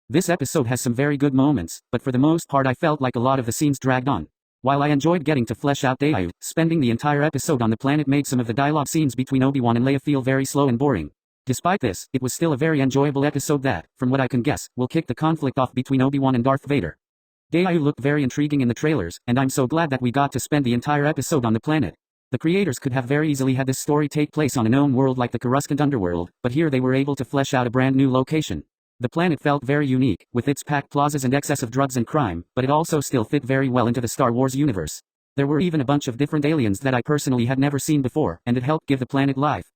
This episode has some very good moments, but for the most part I felt like a lot of the scenes dragged on. While I enjoyed getting to flesh out Dayu, spending the entire episode on the planet made some of the dialogue scenes between Obi-Wan and Leia feel very slow and boring. Despite this, it was still a very enjoyable episode that, from what I can guess, will kick the conflict off between Obi-Wan and Darth Vader. Dayu looked very intriguing in the trailers, and I'm so glad that we got to spend the entire episode on the planet. The creators could have very easily had this story take place on a known world like the Coruscant underworld, but here they were able to flesh out a brand new location. The planet felt very unique, with its packed plazas and excess of drugs and crime, but it also still fit very well into the Star Wars universe. There were even a bunch of different aliens that I personally had never seen before, and it helped give the planet life.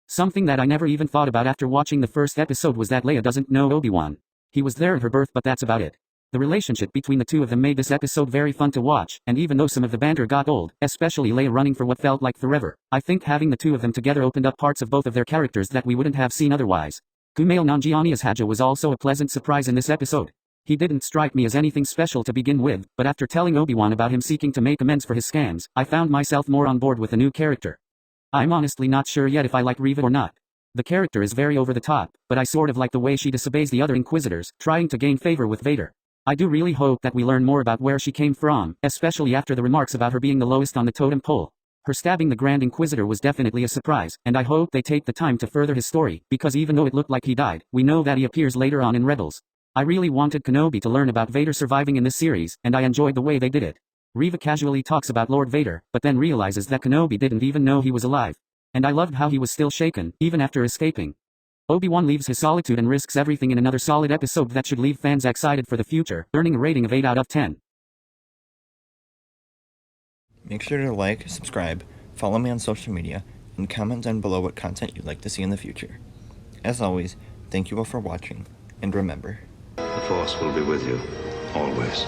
Something that I never even thought about after watching the first episode was that Leia doesn't know Obi-Wan. He was there at her birth, but that's about it. The relationship between the two of them made this episode very fun to watch, and even though some of the banter got old, especially Leia running for what felt like forever, I think having the two of them together opened up parts of both of their characters that we wouldn't have seen otherwise. Kumail Nanjiani's Haja was also a pleasant surprise in this episode. He didn't strike me as anything special to begin with, but after telling Obi-Wan about him seeking to make amends for his scams, I found myself more on board with the new character. I'm honestly not sure yet if I like Reva or not. The character is very over the top, but I sort of like the way she disobeys the other Inquisitors, trying to gain favor with Vader. I do really hope that we learn more about where she came from, especially after the remarks about her being the lowest on the totem pole. Her stabbing the Grand Inquisitor was definitely a surprise, and I hope they take the time to further his story, because even though it looked like he died, we know that he appears later on in Rebels. I really wanted Kenobi to learn about Vader surviving in this series, and I enjoyed the way they did it. Reva casually talks about Lord Vader, but then realizes that Kenobi didn't even know he was alive. And I loved how he was still shaken, even after escaping. Obi-Wan leaves his solitude and risks everything in another solid episode that should leave fans excited for the future, earning a rating of 8 out of 10. Make sure to like, subscribe, follow me on social media, and comment down below what content you'd like to see in the future. As always, thank you all for watching, and remember, the Force will be with you, always.